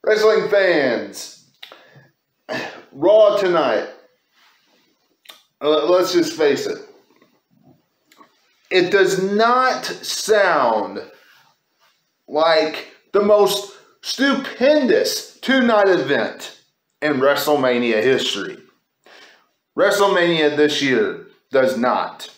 Wrestling fans, Raw tonight, let's just face it, it does not sound like the most stupendous two-night event in WrestleMania history. WrestleMania this year does not,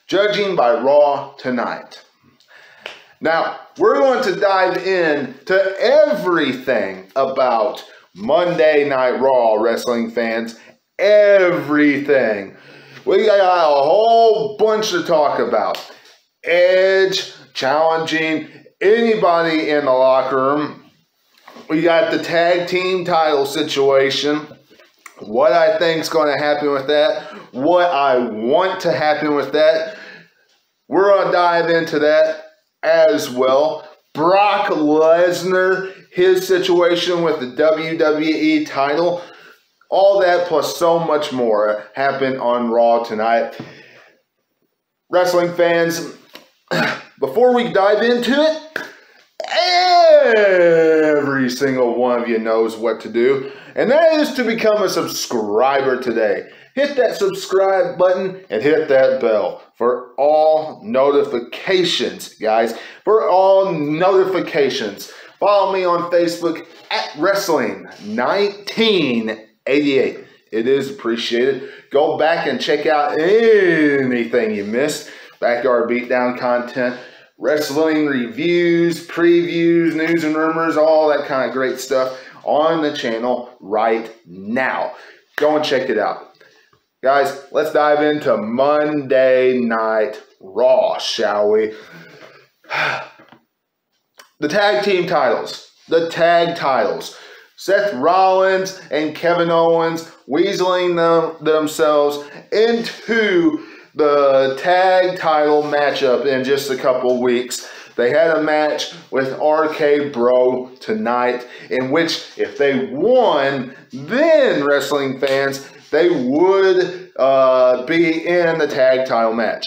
judging by Raw tonight. Now, we're going to dive into everything about Monday Night Raw, wrestling fans. Everything. We got a whole bunch to talk about. Edge challenging anybody in the locker room. We got the tag team title situation. What I think is going to happen with that. What I want to happen with that. We're going to dive into that as well. Brock Lesnar, his situation with the WWE title. All that plus so much more happened on Raw tonight. Wrestling fans, before we dive into it, every single one of you knows what to do, and that is to become a subscriber today. Hit that subscribe button and hit that bell for all notifications, guys. For all notifications. Follow me on Facebook at Wrestling1988. It is appreciated. Go back and check out anything you missed. Backyard Beatdown content, wrestling reviews, previews, news and rumors, all that kind of great stuff on the channel right now. Go and check it out. Guys, let's dive into Monday Night Raw, shall we? The tag team titles. The tag titles. Seth Rollins and Kevin Owens weaseling themselves into the tag title matchup in just a couple weeks. They had a match with RK Bro tonight, in which if they won, then wrestling fans, they would be in the tag title match.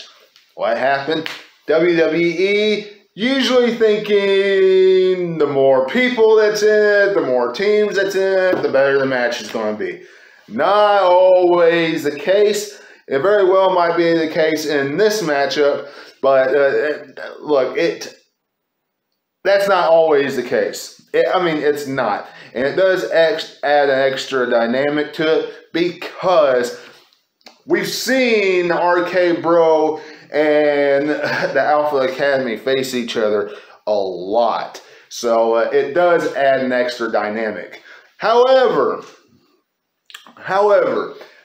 What happened? WWE usually thinking the more people that's in it, the more teams that's in it, the better the match is going to be. Not always the case. It very well might be the case in this matchup, but look, that's not always the case. It's not. And it does add an extra dynamic to it because we've seen RK Bro and the Alpha Academy face each other a lot. So it does add an extra dynamic. However,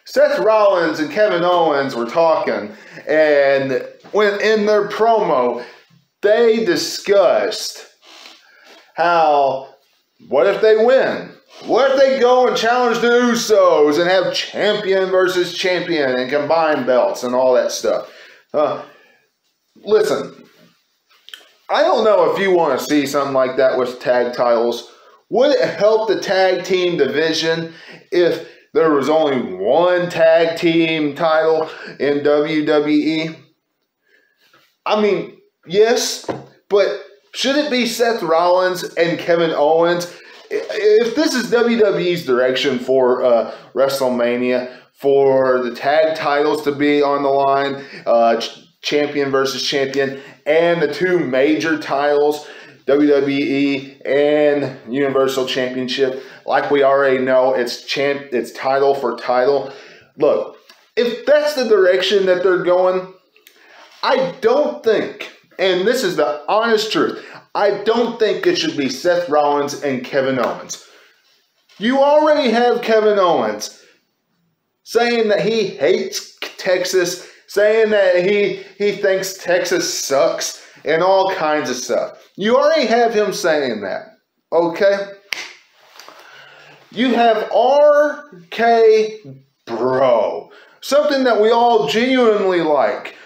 Seth Rollins and Kevin Owens were talking, and when in their promo, they discussed how, what if they win? What if they go and challenge the Usos and have champion versus champion and combine belts and all that stuff? Listen, I don't know if you want to see something like that with tag titles. Would it help the tag team division if there was only one tag team title in WWE? I mean, yes, but should it be Seth Rollins and Kevin Owens? If this is WWE's direction for WrestleMania, for the tag titles to be on the line, champion versus champion, and the two major titles, WWE and Universal Championship, like we already know, it's title for title. Look, if that's the direction that they're going, I don't think, and this is the honest truth, I don't think it should be Seth Rollins and Kevin Owens. You already have Kevin Owens saying that he hates Texas, saying that he thinks Texas sucks, and all kinds of stuff. You already have him saying that, okay? You have RK Bro, something that we all genuinely like.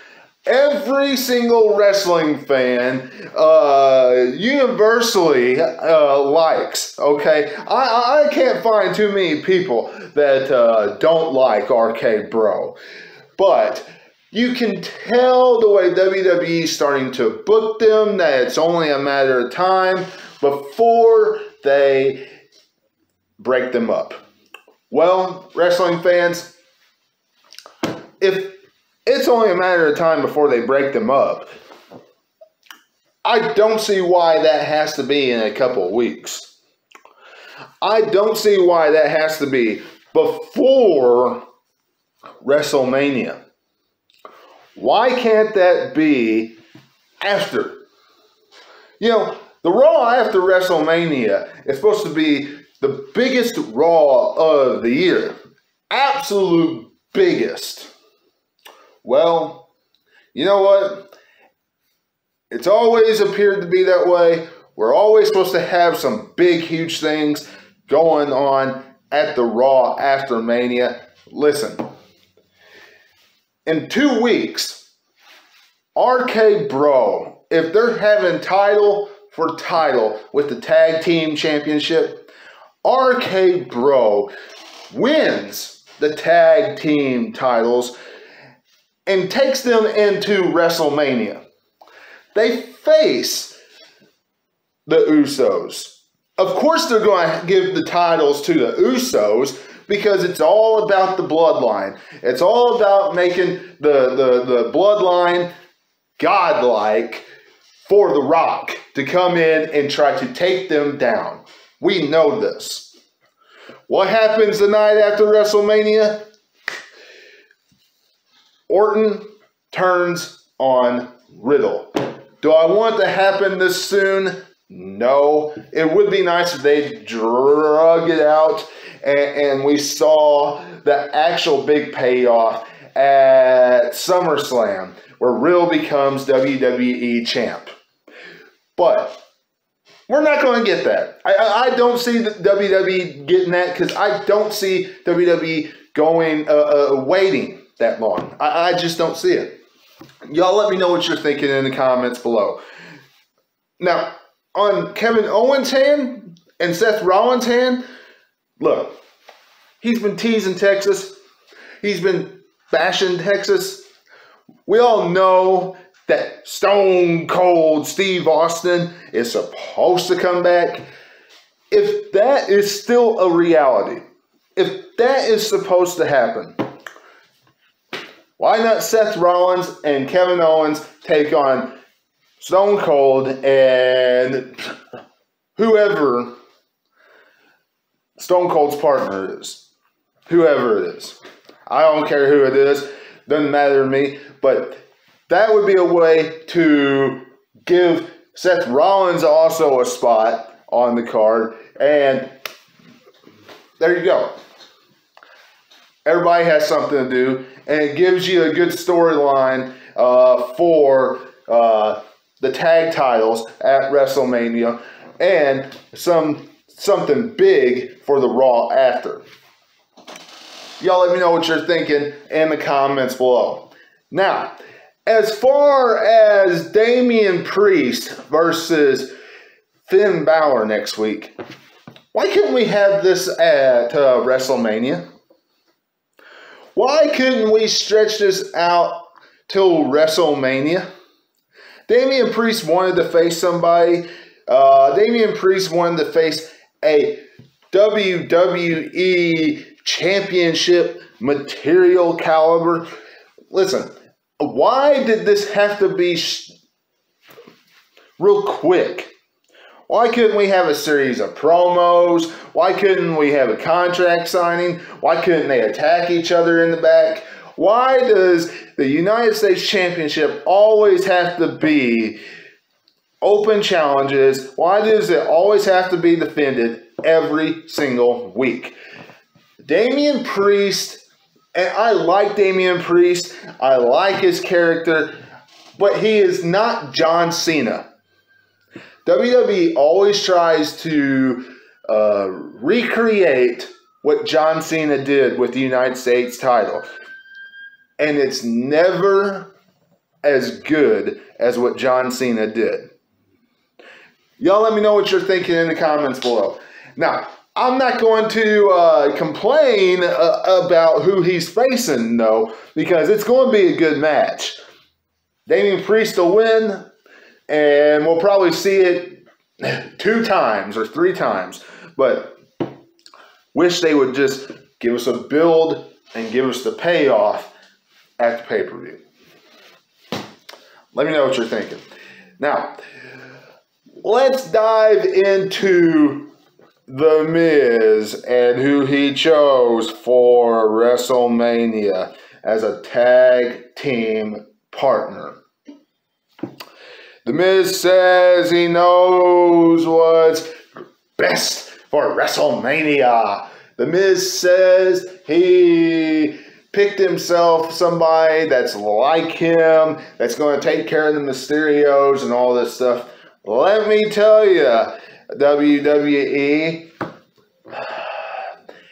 Every single wrestling fan universally likes, okay? I can't find too many people that don't like RK Bro. But You can tell the way WWE is starting to book them that it's only a matter of time before they break them up. Well, wrestling fans, if it's only a matter of time before they break them up, I don't see why that has to be in a couple of weeks. I don't see why that has to be before WrestleMania. Why can't that be after? You know, the Raw after WrestleMania is supposed to be the biggest Raw of the year. Absolute biggest. Well, you know what? It's always appeared to be that way. We're always supposed to have some big, huge things going on at the Raw after Mania. Listen, in 2 weeks, RK Bro, if they're having title for title with the Tag Team Championship, RK Bro wins the Tag Team titles and takes them into WrestleMania. They face the Usos. Of course they're going to give the titles to the Usos because it's all about the bloodline. It's all about making the bloodline godlike for The Rock to come in and try to take them down. We know this. What happens the night after WrestleMania? Orton turns on Riddle. Do I want it to happen this soon? No. It would be nice if they drug it out and we saw the actual big payoff at SummerSlam where Riddle becomes WWE champ. But we're not going to get that. I don't see the WWE getting that because I don't see WWE going waiting that long. I just don't see it. Y'all let me know what you're thinking in the comments below. Now, on Kevin Owens' hand and Seth Rollins' hand, look, he's been teasing Texas. He's been bashing Texas. We all know that Stone Cold Steve Austin is supposed to come back. If that is still a reality, if that is supposed to happen, why not Seth Rollins and Kevin Owens take on Stone Cold and whoever Stone Cold's partner is? Whoever it is. I don't care who it is. Doesn't matter to me. But that would be a way to give Seth Rollins also a spot on the card. And there you go. Everybody has something to do. And it gives you a good storyline for the tag titles at WrestleMania. And something big for the Raw after. Y'all let me know what you're thinking in the comments below. Now, as far as Damien Priest versus Finn Bauer next week, why couldn't we have this at WrestleMania? Why couldn't we stretch this out till WrestleMania? Damien Priest wanted to face somebody. Damien Priest wanted to face a WWE Championship material caliber. Listen, why did this have to be real quick? Why couldn't we have a series of promos? Why couldn't we have a contract signing? Why couldn't they attack each other in the back? Why does the United States Championship always have to be open challenges? Why does it always have to be defended every single week? Damien Priest, and I like Damien Priest. I like his character, but he is not John Cena. WWE always tries to recreate what John Cena did with the United States title. And it's never as good as what John Cena did. Y'all let me know what you're thinking in the comments below. Now, I'm not going to complain about who he's facing, though, because it's going to be a good match. Damien Priest will win, and we'll probably see it 2 times or 3 times. But wish they would just give us a build and give us the payoff at the pay-per-view. Let me know what you're thinking. Now, let's dive into The Miz and who he chose for WrestleMania as a tag team partner. The Miz says he knows what's best for WrestleMania. The Miz says he picked himself somebody that's like him, that's going to take care of the Mysterios and all this stuff. Let me tell you, WWE,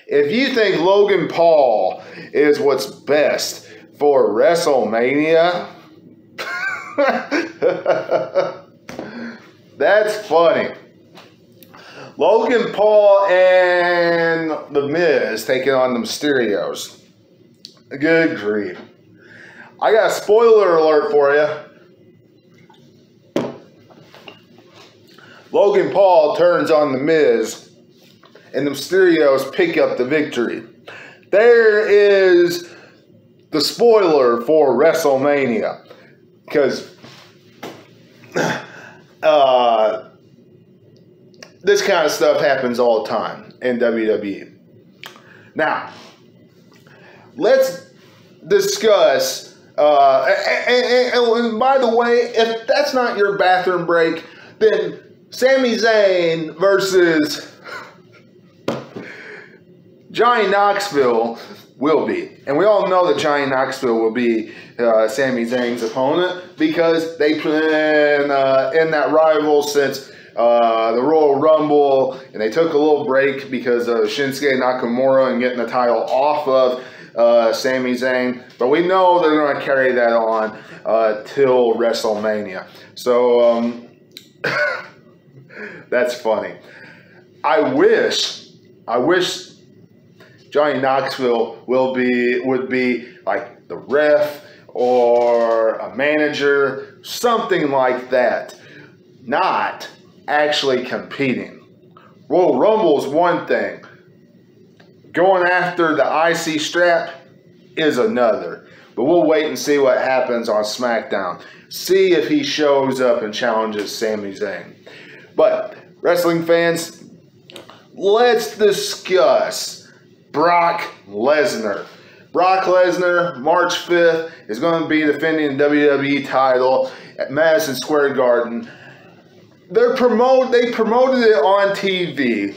if you think Logan Paul is what's best for WrestleMania, that's funny. Logan Paul and The Miz taking on the Mysterios. Good grief. I got a spoiler alert for you. Logan Paul turns on The Miz, and the Mysterios pick up the victory. There is the spoiler for WrestleMania. Because this kind of stuff happens all the time in WWE. Now, let's discuss, and by the way, if that's not your bathroom break, then Sami Zayn versus Johnny Knoxville will be. And we all know that Johnny Knoxville will be Sami Zayn's opponent because they've been in that rival since the Royal Rumble, and they took a little break because of Shinsuke Nakamura and getting the title off of Sami Zayn. But we know they're going to carry that on till WrestleMania. So that's funny. I wish Johnny Knoxville would be like the ref or a manager, something like that. Not actually competing. Royal Rumble is one thing. Going after the IC strap is another. But we'll wait and see what happens on SmackDown. See if he shows up and challenges Sami Zayn. But, wrestling fans, let's discuss Brock Lesnar. Brock Lesnar, March 5th, is going to be defending the WWE title at Madison Square Garden. They promoted it on TV.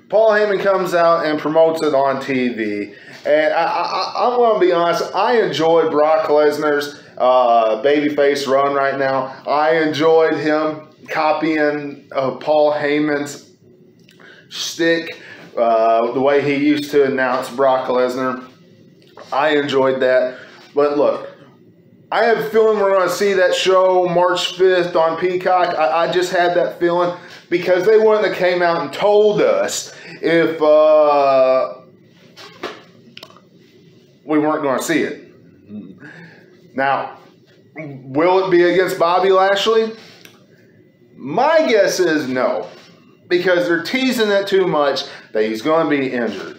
Paul Heyman comes out and promotes it on TV. And I'm going to be honest, I enjoy Brock Lesnar's babyface run right now. I enjoyed him copying Paul Heyman's shtick, the way he used to announce Brock Lesnar. I enjoyed that. But look, I have a feeling we're going to see that show March 5th on Peacock. I just had that feeling because they wouldn't have came out and told us if we weren't going to see it. Now, will it be against Bobby Lashley? My guess is no, because they're teasing it too much that he's going to be injured.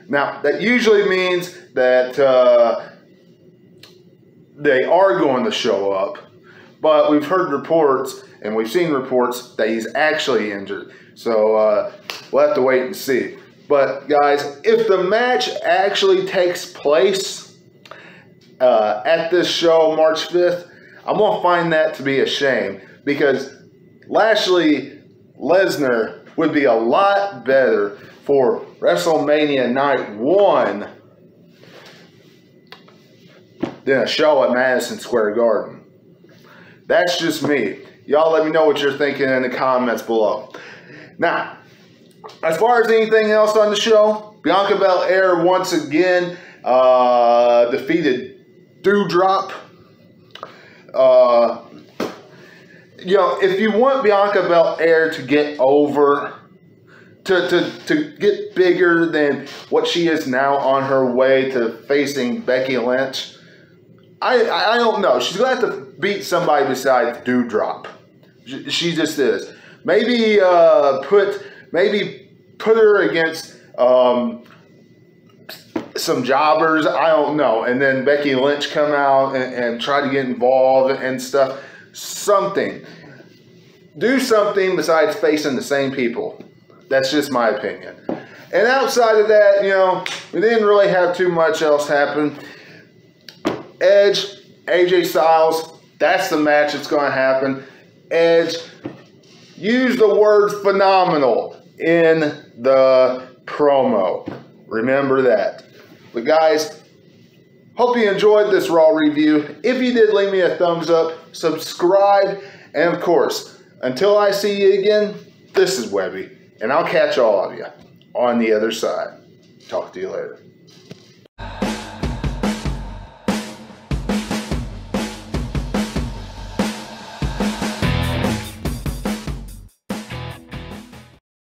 Now, that usually means that they are going to show up, but we've heard reports and we've seen reports that he's actually injured. So we'll have to wait and see. But guys, if the match actually takes place at this show March 5th, I'm going to find that to be a shame, because Lashley Lesnar would be a lot better for WrestleMania Night 1 than a show at Madison Square Garden. That's just me. Y'all let me know what you're thinking in the comments below. Now, as far as anything else on the show, Bianca Belair once again defeated Doudrop. You know, if you want Bianca Belair to get over, to get bigger than what she is now on her way to facing Becky Lynch. I don't know. She's going to have to beat somebody besides Doudrop. She just is. Maybe put her against some jobbers. I don't know. And then Becky Lynch come out and try to get involved and stuff. Something. Do something besides facing the same people. That's just my opinion. And outside of that, you know, we didn't really have too much else happen. Edge, AJ Styles, that's the match that's going to happen. Edge, use the word phenomenal in the promo. Remember that. But guys, hope you enjoyed this Raw review. If you did, leave me a thumbs up, subscribe, and of course, until I see you again, this is Webby, and I'll catch all of you on the other side. Talk to you later.